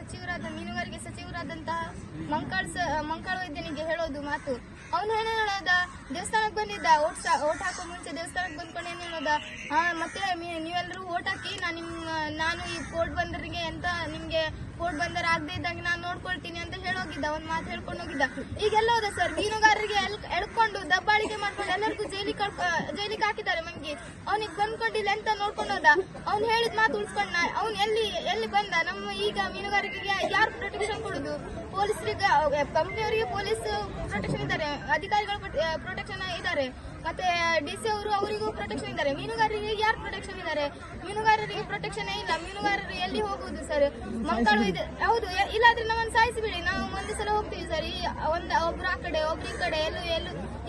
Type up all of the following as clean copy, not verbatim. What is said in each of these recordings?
ಮೀನುಗಾರಿಕೆ ಸಚಿವರಾದಂತಹ ಮಂಕಾಳ ವೈದ್ಯನಿಗೆ ಹೇಳೋದು ಮಾತು. ಅವನು ಹೇಳೋದ ದೇವಸ್ಥಾನಕ್ಕೆ ಬಂದಿದ್ದ, ಓಟ್ ಹಾಕೋ ಮುಂಚೆ ದೇವಸ್ಥಾನಕ್ಕೆ ಬಂದ್ಕೊಂಡು ಏನ್ ಹೇಳೋದ, ಮತ್ತೆ ನೀವೆಲ್ಲರೂ ಓಟ್ ಹಾಕಿ ನಾನು ಈ ಕೋರ್ಟ್ ಬಂದರಿಗೆ ಅಂತ ನಿಮ್ಗೆ ಕೋರ್ಟ್ ಬಂದರ ಆಗದೆ ಇದ್ದಾಗ ನಾನು ನೋಡ್ಕೊಳ್ತೀನಿ ಅಂತ ಹೇಳೋಗಿದ್ದ, ಒಂದ್ ಮಾತು ಹೇಳ್ಕೊಂಡು ಹೋಗಿದ್ದ. ಈಗೆಲ್ಲ ಹೋದ ಸರ್, ಮೀನುಗಾರರಿಗೆ ಎಳ್ಕೊಂಡು ದಬ್ಬಾಳಿಕೆ ಮಾಡ್ಕೊಂಡು ಎಲ್ಲರಿಗೂ ಜೈಲಿಗೆ ಹಾಕಿದ್ದಾರೆ ಮಂಗಿ. ಅವನಿಗೆ ಬಂದ್ಕೊಂಡಿಲ್ಲ ಅಂತ ನೋಡ್ಕೊಂಡು ಹೋದ. ಅವ್ನು ಹೇಳಿದ ಮಾತು ಉಳಿಸ್ಕೊಂಡ. ಅವ್ನು ಎಲ್ಲಿ ಬಂದ? ನಮ್ಮ ಈಗ ಮೀನುಗಾರಿಕೆಗೆ ಯಾರು ಪ್ರೊಟೆಕ್ಷನ್ ಕೊಡುದು? ಪೊಲೀಸರಿಗೆ, ಕಂಪನಿಯವರಿಗೆ ಪೊಲೀಸ್ ಪ್ರೊಟೆಕ್ಷನ್ ಇದ್ದಾರೆ, ಅಧಿಕಾರಿಗಳು ಪ್ರೊಟೆಕ್ಷನ್ ಇದ್ದಾರೆ, ಮತ್ತೆ DC ಅವರು ಅವರಿಗೂ ಪ್ರೊಟೆಕ್ಷನ್ ಇದ್ದಾರೆ. ಮೀನುಗಾರರಿಗೆ ಯಾರು ಪ್ರೊಟೆಕ್ಷನ್ ಇದ್ದಾರೆ? ಮೀನುಗಾರರಿಗೆ ಪ್ರೊಟೆಕ್ಷನ್ ಇಲ್ಲ. ಮೀನುಗಾರರು ಎಲ್ಲಿ ಹೋಗುದು ಸರ್? ಮಂಕಾಳು ಇದೆ ಹೌದು. ಇಲ್ಲಾದ್ರೆ ನಮ್ಮನ್ನು ಸಾಯಿಸಿಬಿಡಿ, ನಾವು ಒಂದೇ ಸಲ ಹೋಗ್ತೀವಿ ಸರ್. ಒಬ್ರು ಆ ಕಡೆ ಒಬ್ರು ಈ ಕಡೆ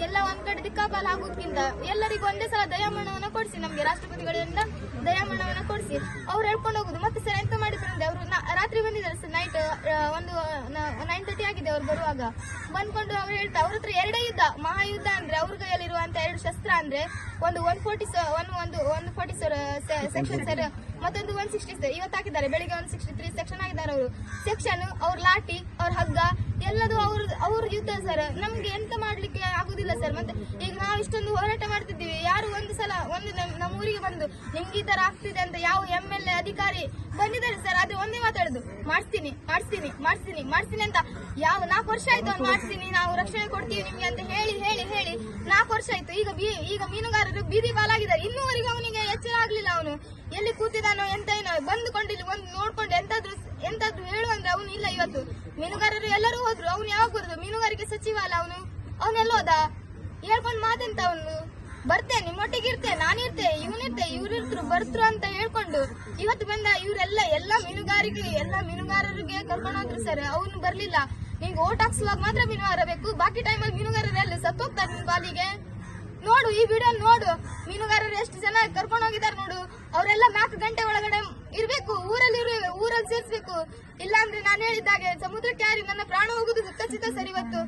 ಎಲ್ಲ ಒಂದ್ ಕಡೆ ದಿಕ್ಕಾಪಾಲ ಆಗೋದ್ಕಿಂತ ಎಲ್ಲರಿಗೂ ಒಂದೇ ಸಲ ದಯಾಮರಣವನ್ನ ಕೊಡಿಸಿ, ನಮ್ಗೆ ರಾಷ್ಟ್ರಪತಿಗಳಿಂದ ದಯಾಮರಣವನ್ನ ಕೊಡಿಸಿ ಅವ್ರು ಹೇಳ್ಕೊಂಡು ಹೋಗುದು. ಮತ್ತೆ ಸರ್ ಎಂತ ಮಾಡಿದ್ರು ಅಂದ್ರೆ, ಅವರು ರಾತ್ರಿ ಬಂದಿದ್ದಾರೆ ಸರ್, ನೈಟ್ ಒಂದು 9:30 ಆಗಿದೆ ಅವ್ರು ಬರುವಾಗ. ಬಂದ್ಕೊಂಡು ಅವ್ರು ಹೇಳ್ತಾ, ಅವ್ರ ಹತ್ರ ಎರಡೇ ಯುದ್ಧ, ಮಹಾಯುದ್ಧ ಅಂದ್ರೆ ಅವ್ರ ಕೈಯಲ್ಲಿರುವಂತ 2 ಶಸ್ತ್ರ ಅಂದ್ರೆ ಒಂದು 140 ಸೆಕ್ಷನ್ ಸರ್, ಮತ್ತೊಂದು 160 ಸರ್. ಇವತ್ತು ಹಾಕಿದ್ದಾರೆ, ಬೆಳಿಗ್ಗೆ 163 ಸೆಕ್ಷನ್ ಆಗಿದ್ದಾರೆ ಅವರು. ಸೆಕ್ಷನ್, ಅವ್ರ ಲಾಠಿ, ಅವ್ರ ಹಗ್ಗ ಎಲ್ಲದು ಅವ್ರ ಯುದ್ಧ ಸರ್. ನಮ್ಗೆ ಎಂತ ಮಾಡ್ಲಿಕ್ಕೆ ಆಗುದಿಲ್ಲ ಸರ್. ಮತ್ತೆ ಈಗ ನಾವು ಇಷ್ಟೊಂದು ಹೋರಾಟ ಮಾಡ್ತಿದ್ದೀವಿ, ಯಾರು ನಮ್ಮ ಊರಿಗೆ ಬಂದು ನಿಮ್ಗೆ ಈ ತರ ಆಗ್ತಿದೆ ಅಂತ ಯಾವ MLA ಅಧಿಕಾರಿ ಬಂದಿದ್ದಾರೆ ಸರ್? ಆದ್ರೆ ಒಂದೇ ಮಾತಾಡುದು, ಮಾಡಿಸ್ತೀನಿ ಅಂತ. 4 ವರ್ಷ ಆಯ್ತು ಅವ್ನು ಮಾಡಿಸ್ತೀನಿ, ನಾವು ರಕ್ಷಣೆ ಕೊಡ್ತೀವಿ ನಿಮ್ಗೆ ಅಂತ ಹೇಳಿ 4 ವರ್ಷ ಆಯ್ತು. ಈಗ ಮೀನುಗಾರರು ಬೀದಿ ಪಾಲಾಗಿದ್ದಾರೆ. ಇನ್ನೂವರೆಗೂ ಅವನಿಗೆ ಎಚ್ಚರ ಆಗ್ಲಿಲ್ಲ. ಅವನು ಎಲ್ಲಿ ಕೂತಿದಾನೋ ಎಂತ ಏನೋ ಬಂದುಕೊಂಡು ಇಲ್ಲಿ ಒಂದು ನೋಡ್ಕೊಂಡು ಎಂತಾದ್ರು ಹೇಳುವಂದ್ರೆ ಅವನು ಇಲ್ಲ. ಇವತ್ತು ಮೀನುಗಾರರು ಎಲ್ಲರೂ ಹೋದ್ರು, ಅವ್ನು ಯಾವಾಗ ಬರುದು? ಮೀನುಗಾರಿಕೆ ಸಚಿವ ಅಲ್ಲ ಅವನೆಲ್ಲ ಹೋದ? ಹೇಳ್ಕೊಂಡು ಮಾತೆಂತ ಅವನು? ಬರ್ತೇನೆ, ನಿಮ್ಮೊಟ್ಟಿಗೆ ಇರ್ತೇನೆ, ನಾನಿರ್ತೆ, ಇವ್ರಿರ್ತರು ಬರ್ತರು ಅಂತ ಹೇಳ್ಕೊಂಡು ಇವತ್ತು ಬಂದ. ಎಲ್ಲ ಮೀನುಗಾರರಿಗೆ ಕರ್ಕೊಂಡು ಹೋದ್ರು ಸರ್. ಅವನು ಬರ್ಲಿಲ್ಲ. ನಿಂಗೆ ಓಟ್ ಹಾಕ್ಸುವಾಗ ಮಾತ್ರ ಮೀನುಗಾರ ಬೇಕು, ಬಾಕಿ ಟೈಮಲ್ಲಿ ಮೀನುಗಾರರೆಲ್ಲ ಸತ್ತೋಗ್ತಾರೆ ನಿನ್ ಪಾಲಿಗೆ. ನೋಡು, ಈ ವಿಡಿಯೋ ನೋಡು, ಮೀನುಗಾರರು ಎಷ್ಟು ಜನ ಕರ್ಕೊಂಡು ಹೋಗಿದ್ದಾರೆ ನೋಡು. ಅವರೆಲ್ಲ 4 ಗಂಟೆ ಒಳಗಡೆ ಇರ್ಬೇಕು, ಊರಲ್ಲಿ ಸೇರಿಸ್ಬೇಕು. ಇಲ್ಲಾಂದ್ರೆ ನಾನು ಹೇಳಿದ್ದಾಗೆ ಸಮುದ್ರಕ್ಕೆ ಯಾರಿ ನನ್ನ ಪ್ರಾಣ ಹೋಗುದು ಖಚಿತ ಸರ್. ಇವತ್ತು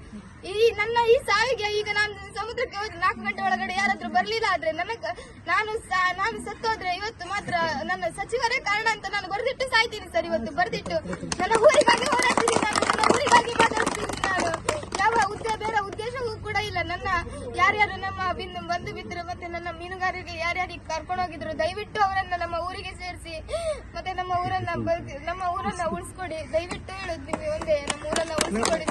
ನನ್ನ ಈ ಸಾವಿಗೆ ಈಗ ನಾನು ಸಮುದ್ರಕ್ಕೆ ಹೋದ್ರೆ 4 ಗಂಟೆ ಒಳಗಡೆ ಯಾರಾದ್ರೂ ಬರ್ಲಿಲ್ಲ ಆದ್ರೆ ನಾನು ಸತ್ತೋದ್ರೆ ಇವತ್ತು ಮಾತ್ರ ನನ್ನ ಸಚಿವರೇ ಕಾರಣ ಅಂತ ನಾನು ಬರೆದಿಟ್ಟು ಸಾಯ್ತೀನಿ ಸರ್. ಇವತ್ತು ಬರೆದಿಟ್ಟು ನನ್ನ ಊರಿಗಾಗಿ ಹೋರಾಡ್ತಿದ್ದೀನಿ, ನನ್ನ ಊರಿಗಾಗಿ ಮಾತಾಡ್ತೀನಿ ನಾನು. ಯಾವ ಬೇರೆ ಉದ್ದೇಶವೂ ಕೂಡ ಇಲ್ಲ. ನನ್ನ ಯಾರ್ಯಾರು ನಮ್ಮ ಬಂಧು ಮಿತ್ರರು ಮತ್ತೆ ನನ್ನ ಮೀನುಗಾರರಿಗೆ ಯಾರ್ಯಾರಿಗೆ ಕರ್ಕೊಂಡು ಹೋಗಿದ್ರು, ದಯವಿಟ್ಟು ಅವರನ್ನ ನಮ್ಮ ಊರಿಗೆ ಸೇರಿಸಿ ಮತ್ತೆ ನಮ್ಮ ಊರನ್ನ ಉಳಿಸ್ಕೊಡಿ. ದಯವಿಟ್ಟು ಹೇಳುದು ಒಂದೇ, ನಮ್ಮ ಊರನ್ನ ಉಳಿಸ್ಕೊಡಿ.